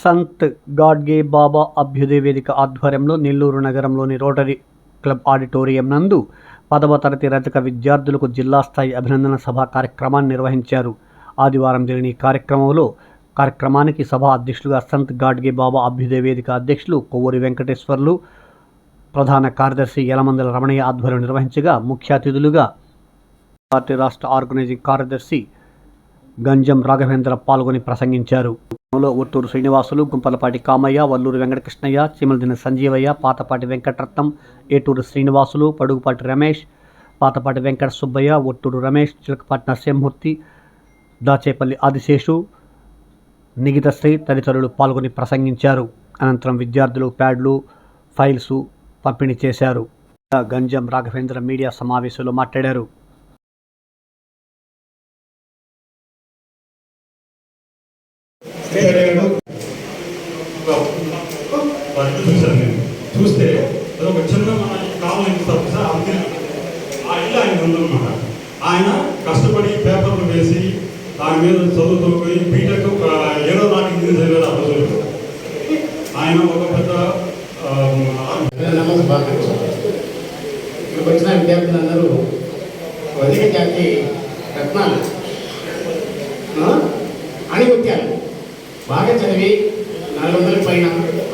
సంత్ గాడ్గే బాబా అభ్యుదయ వేదిక ఆధ్వర్యంలో నెల్లూరు నగరంలోని రోటరీ క్లబ్ ఆడిటోరియం నందు 10వ తరగతి రజక విద్యార్థులకు జిల్లా స్థాయి అభినందన సభ కార్యక్రమాన్ని నిర్వహించారు. ఆదివారం జరిగిన ఈ కార్యక్రమానికి సభ అధ్యక్షులుగా సంత్ గాడ్గే బాబా అభ్యుదయ వేదిక అధ్యక్షులు కొవ్వూరి వెంకటేశ్వర్లు, ప్రధాన కార్యదర్శి యలమందల రమణయ్య ఆధ్వర్యం నిర్వహించగా ముఖ్య అతిథులుగా పార్టీ రాష్ట్ర ఆర్గనైజింగ్ కార్యదర్శి గంజం రాఘవేంద్ర పాల్గొని ప్రసంగించారు. ఒట్టూరు శ్రీనివాసులు, గుంపలపాటి కామయ్య, వల్లూరు వెంకటకృష్ణయ్య, చిమలదిన సంజీవయ్య, పాతపాటి వెంకటరత్నం, ఏటూరు శ్రీనివాసులు, పడుగుపాటి రమేష్, పాతపాటి వెంకట సుబ్బయ్య, ఒట్టూరు రమేష్, చిలకపాటి నరసింహమూర్తి, దాచేపల్లి ఆదిశేషు, నిగితశ్రీ తదితరులు పాల్గొని ప్రసంగించారు. అనంతరం విద్యార్థులు ప్యాడ్లు, ఫైల్స్ పంపిణీ చేశారు. గంజం రాఘవేంద్ర మీడియా సమావేశంలో మాట్లాడారు. చూస్తే ఒక చిన్న కావాలని ఆ ఇల్లు ఆయన ఉందన్నమాట. ఆయన కష్టపడి పేపర్లు వేసి దాని మీద చదువుతూ పోయి బీటెక్ ఏదో నాటి ఇంగ్లీష్ చదివారు ఆ రోజులు. ఆయన ఒక పెద్ద ఇక్కడికి వచ్చిన విద్యార్థులందరూ అధిక జాతి రత్నాలు అణిగుత్యాలు బాగా చదివి 400 పైన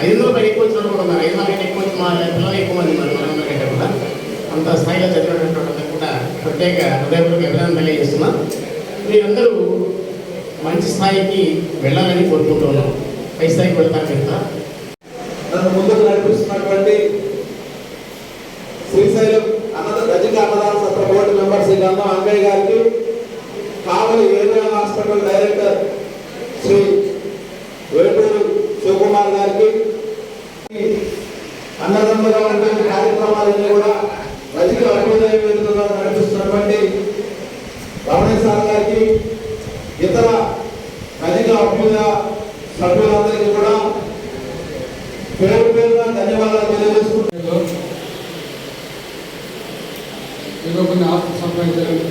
500 పైన ఎక్కువ వచ్చిన కూడా ఉన్నారు. 500 కంటే ఎక్కువ వచ్చిన పిల్లలు ఎక్కువ మంది ఉన్నారు. 400 కంటే కూడా అంత స్థాయిలో చదివినటువంటి వాళ్ళకి కూడా ప్రత్యేక హృదయపూర్వక అభినందన తెలియజేస్తున్నాం. మీరందరూ మంచి స్థాయికి వెళ్ళాలని కోరుకుంటున్నాం. పై స్థాయికి వెళ్తాను చెప్తా. నన్ను ముందుకు నడిపిస్తున్నటువంటి శ్రీశైలం రజక అన్నదాన సత్ర బోర్డు మెంబర్ శ్రీ గంధం అంగయ్య గారికి, Kavali area hospital director Shri Veturu Sivakumar గారికి, అన్నదమ్ముగా ఉన్నటువంటి కార్యక్రమాలన్నీ కూడా రజక అభ్యుదయ వేదికగా నడిపిస్తున్నటువంటి రమణయ్య సార్ గారికి, ఇతర రజక అభ్యుదయ సభ్యులందరికీ కూడా పేరు పేరుగా ధన్యవాదాలు తెలియజేసుకుంటున్నాను. ఏదో కొన్ని ఆస్తులు సంపాదించారని,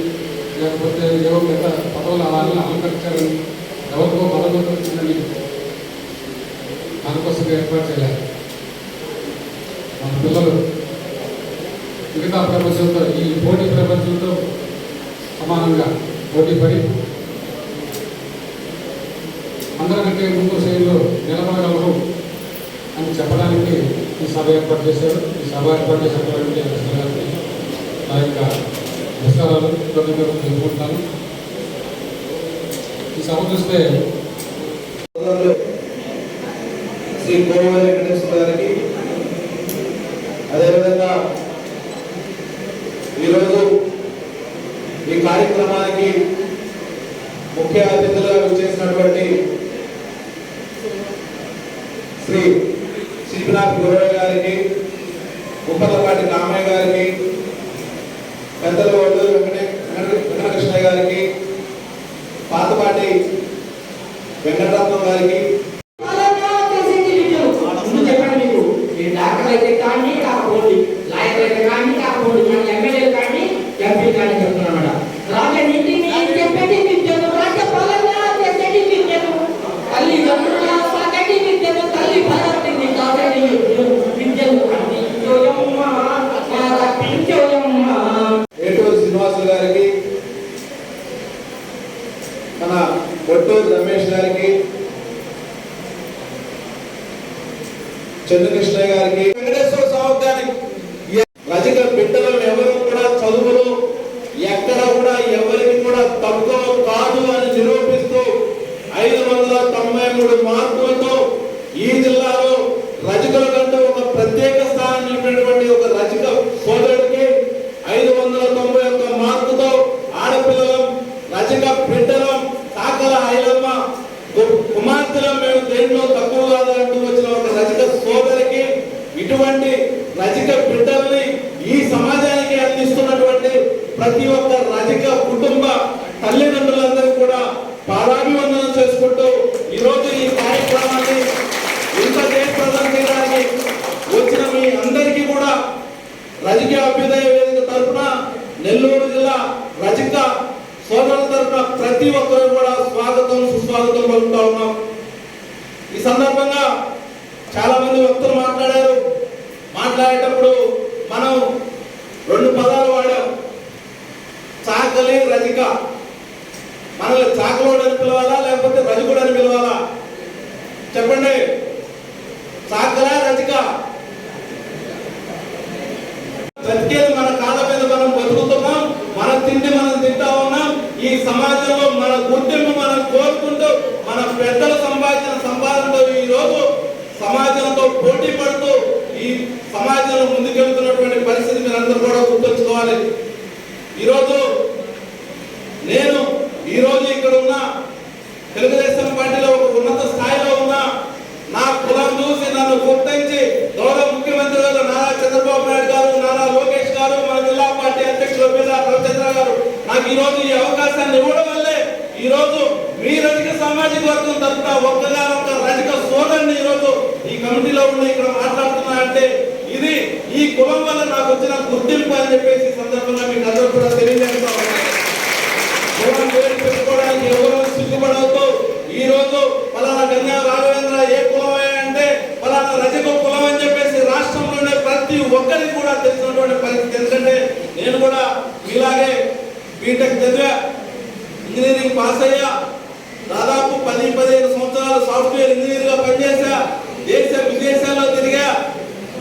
లేకపోతే ఏవో పెద్ద పదవులు వాళ్ళని అలంకరించారని, ఎవరికో పదవులు వచ్చిందని దానికోసం ఏర్పాటు చేయాలి. మన పిల్లలు మిగతా ప్రపంచంతో, ఈ పోటీ ప్రపంచంతో సమానంగా పోటీ పడి అందరికంటే ముందు శ్రేణిలో నిలబడగలరు అని చెప్పడానికి ఈ సభ ఏర్పాటు చేశారు. ఈ సభ ఏర్పాటు చేసినటువంటి నా యొక్క నమస్కారాలు తెలుపుకుంటాను. ఈ సభ చూస్తే శ్రీ కోవూరి వెంకటేశ్వర గారికి, అదేవిధంగా ఈరోజు ఈ కార్యక్రమానికి ముఖ్య అతిథులుగా చేసినటువంటి శ్రీ శ్రీనాథ్ గురవయ్య గారికి, గుంపలపాటి కామయ్య గారికి, పెద్దల వల్లూరు వెంకటకృష్ణయ్య గారికి, పాతపాటి వెంకటరత్నం గారికి, డాక్టర్ అయితే కానీ కాకపోండి, లాయర్ అయితే కానీ కాకపోండి, మన ఎమ్మెల్యేలు కానీ ఎంపీ కానీ చెప్తున్నమాట. రాజనీతి చెప్పేది విద్యను, రాజ్యపాలన చేసేది విద్యను, తల్లిదండ్రుల సాగటి విద్యను, తల్లి భారతిని కాదని విద్యను ఏటూరు శ్రీనివాసులు గారికి, మన ఒట్టూరు రమేష్ గారికి, చంద్రకృష్ణయ్య గారికి, వెంకటేశ్వర స్వామి గారికి, రజక బిడ్డలు ఎవరు కూడా చదువులు ఎక్కడ కూడా ఎవరికి కూడా తక్కువ కాదు అని నిరూపిస్తూ 593 మార్కులతో ఈ జిల్లాలో రజకుల కంటూ ఒక ప్రత్యేక స్థానం నిలిపినటువంటి ఒక రజక సోదరుడికి 591 మార్కుతో ఆడపిల్లలం, రజక బిడ్డలం, కాకల ఐలమ్మ కుమార్తెలం, మేము దేంట్లో తక్కువ కాదంటూ వచ్చిన ఒక రజక సోదరికి, ఇటువంటి రజక బిడ్డల్ని ఈ సమాజానికి అందిస్తున్నటువంటి ప్రతి ఒక్క రజక కుటుంబ తల్లిదండ్రులందరూ కూడా పాదాభివందనం చేసుకుంటూ ఈరోజు ఈ కార్యక్రమాన్ని ఇంత జయప్రదం చేయడానికి వచ్చిన మీ అందరికీ కూడా రజక అభ్యుదయ వేదిక తరఫున, నెల్లూరు జిల్లా రజక సోదరుల తరఫున ప్రతి ఒక్కరు కూడా స్వాగతం సుస్వాగతం పలుకుతా ఉన్నాం. ఈ సందర్భంగా చాలా మంది వ్యక్తులు మాట్లాడేటప్పుడు మనం 2 పదాలు వాడాం, చాకలి రజిక. మనల్ని చాకలోడు అని పిలవాలా లేకపోతే రజకుడు అని పిలవాలా చెప్పండి? చాకల రజిక? బ్రతికేది మన కాళ్ళ మీద మనం బతుకుతున్నాం, మన తిండి మనం తింటా ఉన్నాం. ఈ సమాజంలో మన గుర్తింపు మనం కోరుకుంటూ మన పెద్దల సంపాదనతో ఈ రోజు సమాజంతో పోటీ పడుతూ ఈ సమాజంలో ముందుకెళ్తున్నటువంటి పరిస్థితి మీరందరూ కూడా గుర్తుంచుకోవాలి. ఈరోజు ఇక్కడ ఉన్న తెలుగుదేశం పార్టీలో ఒక ఉన్నత స్థాయిలో ఉన్న నా కులం చూసి నన్ను గుర్తించి గౌరవ ముఖ్యమంత్రి గారు నారా చంద్రబాబు నాయుడు గారు, నారా లోకేష్ గారు, మన జిల్లా పార్టీ అధ్యక్షులు బిల్లా రవిచంద్ర గారు నాకు ఈ రోజు ఈ అవకాశాన్ని ఇవ్వడం వల్లే ఈ రోజు మీ రజక సామాజిక వర్గం తరఫున ఒక్క రజక సోదరుని ఈ రోజు ఈ కమిటీలో ఉండి ఇక్కడ మాట్లాడుతున్నా అంటే ఇది ఈ కులం వల్ల నాకు వచ్చిన గుర్తింపు అని చెప్పేసి సందర్భంగా మీకు అందరూ కూడా తెలియజేస్తా ఉన్నాను. కులం పేరు పెట్టుకోవడానికి ఎవరు సిగ్గుపడవద్దు. ఈ రోజు పలానా గంగా రాఘవేంద్ర ఏ కులం అంటే పలానా రజక కులం అని చెప్పేసి రాష్ట్రంలోనే ప్రతి ఒక్కరికి కూడా తెలిసినటువంటి పరిస్థితి. ఎందుకంటే నేను కూడా ఇలాగే బీటెక్ చదివా, ఇంజనీరింగ్ పాస్ అయ్యా, దాదాపు 10-15 సంవత్సరాలు సాఫ్ట్వేర్ ఇంజనీర్ గా పనిచేసా, దేశ విదేశాల్లో తిరిగా,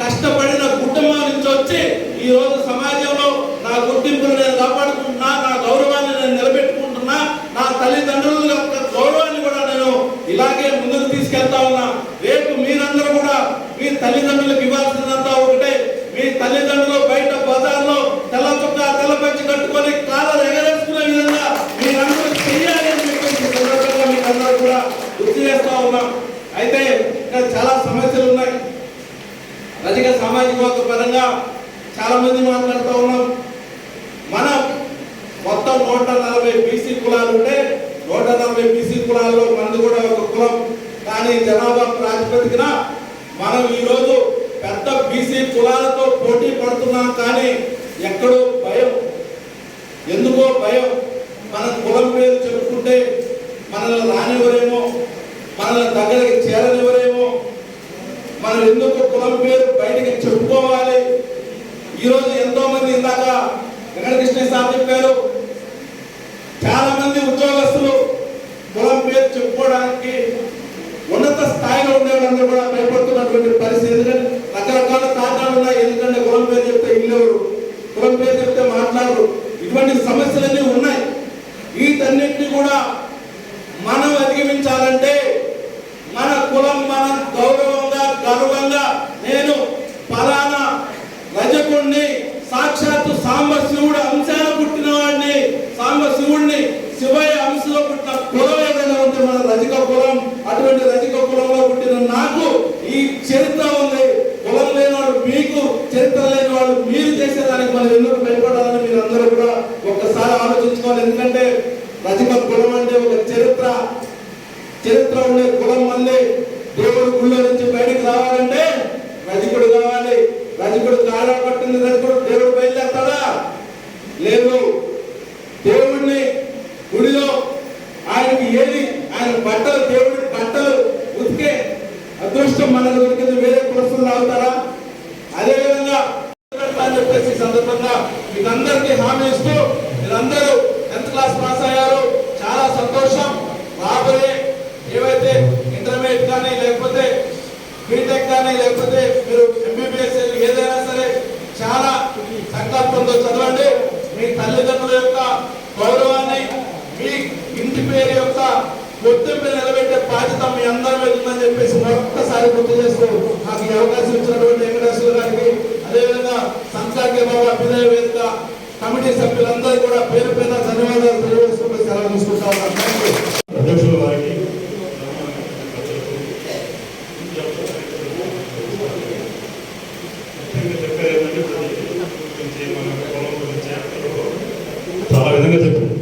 కష్టపడిన కుటుంబం నుంచి వచ్చి ఈ రోజు సమాజంలో నా గుర్తింపును నేను కాపాడుకుంటున్నా, నా గౌరవాన్ని నేను నిలబెట్టుకుంటున్నా, నా తల్లిదండ్రుల యొక్క గౌరవాన్ని కూడా నేను ఇలాగే ముందుకు తీసుకెళ్తా ఉన్నా. రేపు మీరందరూ కూడా మీ తల్లిదండ్రులకు ఇవ్వాల్సిందంతా ఒకటే, మీ తల్లిదండ్రులు బయట బజార్లో తెల్ల చుక్క తెల్ల పంచి కట్టుకొని కాలాలు ఎగరేసుకునే విధంగా మీరందరూ చెయ్యాలి అని చెప్పేసి సందర్భంగా మీకు అందరూ కూడా గుర్తు చేస్తా ఉన్నాం. అయితే ఇక్కడ చాలా సమస్యలు ఉన్నాయి. రజక సామాజిక వర్గ పరంగా చాలా మంది మాట్లాడుతూ ఉన్నాం. మనం మొత్తం 140 బీసీ కులాలు ఉంటే 140 బీసీ కులాల్లో మనది కూడా ఒక కులం. కానీ జనాభా ప్రాతిపదికన మనం ఈరోజు పెద్ద బీసీ కులాలతో పోటీ పడుతున్నాం. కానీ ఎక్కడో భయం, ఎందుకో భయం. మన కులం పేరు చెప్పుకుంటే మనల్ని రానివ్వరేమో, మనల్ని దగ్గరికి చేరనివ్వరేమో, మనం ఎందుకు కులం పేరు బయటికి చెప్పుకోవాలి. ఈరోజు ఎంతో మంది ఇందాక వెంకటకృష్ణ సార్ చెప్పారు, చాలా మంది ఉద్యోగస్తులు కులం పేరు చెప్పుకోవడానికి ఉన్నత స్థాయిలో ఉండే వాళ్ళందరూ కూడా భయపడుతున్నటువంటి పరిస్థితి. ఎందుకంటే రకరకాల కారణాలు ఉన్నాయి. ఎందుకంటే కులం పేరు చెప్తే ఇల్లెవరు, కులం పేరు చెప్తే మాట్లాడరు, ఇటువంటి సమస్యలన్నీ ఉన్నాయి. వీటన్నిటిని కూడా మనం అధిగమించాలంటే మన కులం మనం గౌరవంగా గర్వంగా నేను ఫలానా రజకుణ్ణి, సాక్షాత్తు సాంబ శివుడు అంశాన పుట్టిన వాడిని, సాంబ శివుడిని శివయ్య అంశలో పుట్టిన కులం ఏదైనా ఉంటే మన రజక కులం. అటువంటి రజక కులంలో పుట్టిన నాకు ఈ చరిత్ర ఉంది. కులం లేనివాడు మీకు, చరిత్ర లేని వాడు మీరు చేసేదానికి మనం ఎందుకు భయపడాలని మీరు అందరూ కూడా ఒక్కసారి ఆలోచించుకోవాలి. ఎందుకంటే రజక కులం అంటే ఒక చరిత్ర ఉండే కులం. మళ్ళీ దేవుడు గుళ్ళ నుంచి బయటికి రావాలంటే రజకుడు కావాలి. రజకుడు కాడా పట్టింది రజకుడు దేవుడు బయలుదేరతాడా? లేదు. దేవుడిని గుడిలో ఆయనకి ఏది ఆయన బట్టలు, దేవుడి బట్టలు ఉతికే అదృష్టం మనకు దొరికింది. వేరే కులస్తులు అవుతారా? అదేవిధంగా అని చెప్పేసి సందర్భంగా మీకు అందరికీ హామీ ఇస్తూ మీరందరూ 10th క్లాస్ పాస్ అయ్యారు, చాలా సంతోషం. రాబోయే ఏవైతే ఇంటర్మీడియట్ కానీ లేకపోతే బీటెక్ కానీ లేకపోతే మీరు ఎంబీబీఎస్ ఏదైనా సరే చాలా సంకల్పంతో చదవండి. మీ తల్లిదండ్రుల యొక్క గౌరవాన్ని, మీ ఇంటి పేరు యొక్క గుర్తింపు నిలబెట్టే బాధ్యత మీ అందరి మీద ఉందని చెప్పేసి మరొక్కసారి గుర్తు చేస్తూ నాకు ఈ అవకాశం ఇచ్చినటువంటి వెంకటేశ్వర గారికి, అదేవిధంగా సంసార్య బాబు అభ్యుదయ వేదిక కమిటీ సభ్యులందరూ కూడా పేరు పేద ధన్యవాదాలు తెలియజేసుకుంటూ సెలవు తీసుకుంటా ఉన్నాను. అధ్యక్షుల వారికి చాలా విధంగా చెప్పారు.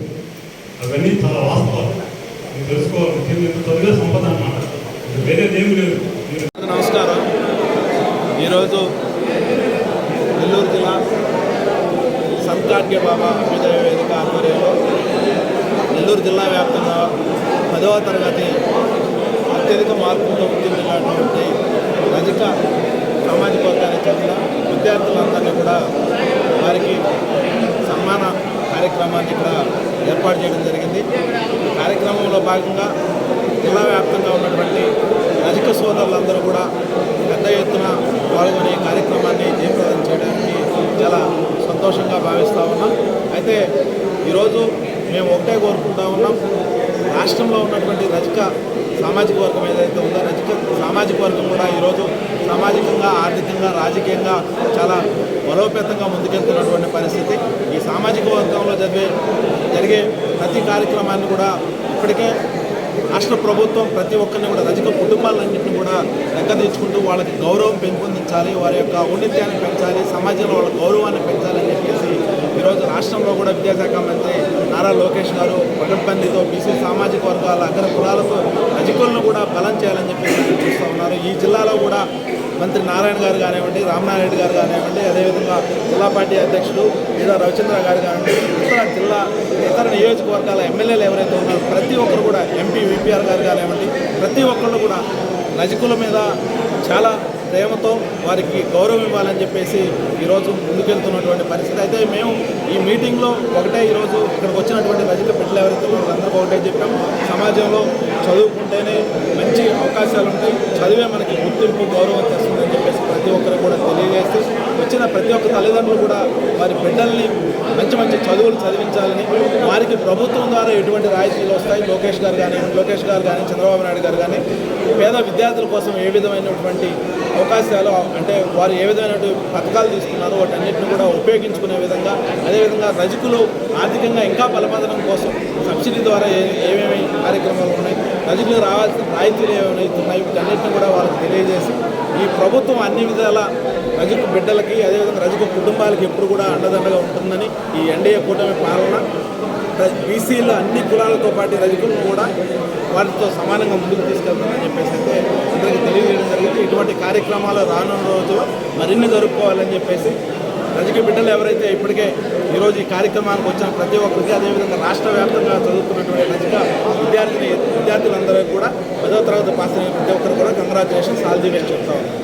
అవన్నీ చాలా వాస్తవాలు మీరు తెలుసుకోవాలి. చదివే సంపద అన్నమాట, వేరేదేమి లేదు. నమస్కారం. ఈరోజు నెల్లూరు జిల్లా సంతాడ్య బాబా అభ్యుదయ వేదిక ఆధ్వర్యంలో నెల్లూరు జిల్లా వ్యాప్తంగా 10వ తరగతి అత్యధిక మార్పులతో ఉత్తీర్ణులైనటువంటి రజక సామాజిక వర్గానికి చెందిన విద్యార్థులందరినీ కూడా వారికి సన్మాన కార్యక్రమాన్ని ఇక్కడ ఏర్పాటు చేయడం జరిగింది. ఈ కార్యక్రమంలో భాగంగా జిల్లా వ్యాప్తంగా ఉన్నటువంటి రజక సోదరులందరూ కూడా పెద్ద ఎత్తున పాల్గొనే కార్యక్రమాన్ని జయప్రదం చేయడానికి చాలా సంతోషంగా భావిస్తూ ఉన్నాం. అయితే ఈరోజు మేము ఒకటే కోరుకుంటా ఉన్నాం, రాష్ట్రంలో ఉన్నటువంటి రజక సామాజిక వర్గం ఏదైతే ఉందో రజక సామాజిక వర్గం కూడా ఈరోజు సామాజికంగా, ఆర్థికంగా, రాజకీయంగా చాలా బలోపేతంగా ముందుకెళ్తున్నటువంటి పరిస్థితి. ఈ సామాజిక వర్గంలో జరిగే ప్రతి కార్యక్రమాన్ని కూడా ఇప్పటికే రాష్ట్ర ప్రభుత్వం ప్రతి ఒక్కరిని కూడా రజక కుటుంబాలన్నింటినీ కూడా తీర్చుకుంటూ వాళ్ళకి గౌరవం పెంపొందించాలి, వారి యొక్క ఔన్నత్యాన్ని పెంచాలి, సమాజంలో వాళ్ళ గౌరవాన్ని పెంచాలని చెప్పేసి ఈరోజు రాష్ట్రంలో కూడా విద్యాశాఖ మంత్రి నారా లోకేష్ గారు పగడ్బందీతో బీసీ సామాజిక వర్గాల అగ్ర కులాలతో రజకులను కూడా బలం చేయాలని చెప్పేసి చూస్తూ ఉన్నారు. ఈ జిల్లాలో కూడా మంత్రి నారాయణ గారు కానివ్వండి, రామనారాయణ గారు కానివ్వండి, అదేవిధంగా జిల్లా పార్టీ అధ్యక్షుడు ఈడ రవిచంద్ర గారు కానివ్వండి, ఇతర నియోజకవర్గాల ఎమ్మెల్యేలు ఎవరైతే ఉన్నారో ప్రతి ఒక్కరు కూడా ఎంపీ విపిఆర్ గారు కానివ్వండి, ప్రతి ఒక్కళ్ళు కూడా రజకుల మీద చాలా ప్రేమతో వారికి గౌరవం ఇవ్వాలని చెప్పేసి ఈరోజు ముందుకెళ్తున్నటువంటి పరిస్థితి. అయితే మేము ఈ మీటింగ్లో ఒకటే ఈరోజు ఇక్కడికి వచ్చినటువంటి రజక బిడ్డలు ఎవరైతే ఉన్నారో అందరూ ఒకటే చెప్పాము, సమాజంలో చదువుకుంటేనే మంచి అవకాశాలు ఉంటాయి, చదివే మనకి గుర్తింపు గౌరవం తెస్తుందని చెప్పేసి ప్రతి ఒక్కరు కూడా తెలియజేస్తూ వచ్చిన ప్రతి ఒక్క తల్లిదండ్రులు కూడా వారి బిడ్డల్ని మంచి మంచి చదువులు చదివించాలని, వారికి ప్రభుత్వం ద్వారా ఎటువంటి రాయితీలు వస్తాయి, లోకేష్ గారు కానీ చంద్రబాబు నాయుడు గారు కానీ పేద విద్యార్థుల కోసం ఏ విధమైనటువంటి అవకాశాలు అంటే వారు ఏ విధమైనటువంటి పథకాలు తీసుకున్నారో వాటన్నిటిని కూడా ఉపయోగించుకునే విధంగా, అదేవిధంగా రజకులు ఆర్థికంగా ఇంకా బలపడడం కోసం సబ్సిడీ ద్వారా ఏమేమి కార్యక్రమాలు ఉన్నాయి, రజకులు రావాల్సిన రాయితీలు ఏమైతే ఉన్నాయి వీటన్నిటిని కూడా వాళ్ళకి తెలియజేసి ఈ ప్రభుత్వం అన్ని విధాల రజకు బిడ్డలకి అదేవిధంగా రజకు కుటుంబాలకి ఎప్పుడు కూడా అండదండగా ఉంటుందని ఈ ఎన్డీఏ కూటమి పాలన బీసీలు అన్ని కులాలతో పాటు రజకులను కూడా వాటితో సమానంగా ముందుకు తీసుకెళ్తామని చెప్పేసి అయితే అందరికీ తెలియజేయడం జరిగింది. ఇటువంటి కార్యక్రమాలు రానున్న రోజుల్లో మరిన్ని జరుపుకోవాలని చెప్పేసి రజక బిడ్డలు ఎవరైతే ఇప్పటికే ఈరోజు ఈ కార్యక్రమానికి వచ్చిన ప్రతి ఒక్కరికి, అదేవిధంగా రాష్ట్ర వ్యాప్తంగా చదువుతున్నటువంటి రజక విద్యార్థులందరికీ కూడా 10వ తరగతి పాస్ అయిన ప్రతి ఒక్కరు కూడా కంగ్రాచులేషన్స్, ఆల్ ది బెస్ట్ చెప్తా ఉన్నాం.